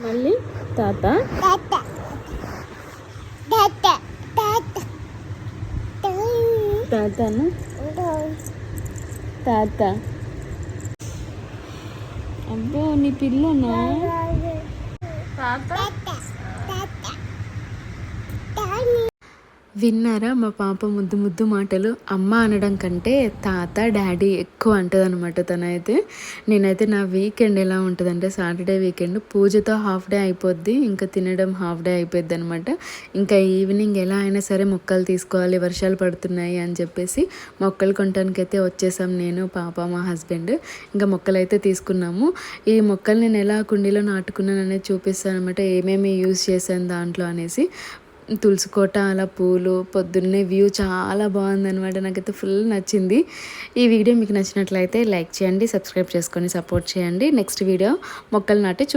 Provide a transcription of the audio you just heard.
మళ్ళీ తాత తాతను తాత. అబ్బో నీ పిల్లనా తాత. విన్నారా మా పాప ముద్దు ముద్దు మాటలు? అమ్మ అనడం కంటే తాత డాడీ ఎక్కువ అంటుంది అనమాట తనైతే. నేనైతే నా వీకెండ్ ఎలా ఉంటుందంటే సాటర్డే వీకెండ్ పూజతో హాఫ్ డే అయిపోద్ది, ఇంకా తినడం హాఫ్ డే అయిపోద్ది అనమాట. ఇంకా ఈవినింగ్ ఎలా అయినా సరే మొక్కలు తీసుకోవాలి, వర్షాలు పడుతున్నాయి అని చెప్పేసి మొక్కలు కొనడానికి అయితే వచ్చేసాం నేను, పాప, మా హస్బెండ్. ఇంకా మొక్కలు అయితే తీసుకున్నాము. ఈ మొక్కలు నేను ఎలా కుండీలో నాటుకున్నాను అనేది చూపిస్తాను అనమాట, ఏమేమి యూజ్ చేశాను దాంట్లో అనేసి. తులసి కోట అలా పూలు, పొద్దున్నే వ్యూ చాలా బాగుందనమాట. నాకైతే ఫుల్ నచ్చింది. ఈ వీడియో మీకు నచ్చినట్లయితే లైక్ చేయండి, సబ్స్క్రైబ్ చేసుకొని సపోర్ట్ చేయండి. నెక్స్ట్ వీడియో మొక్కలు నాటి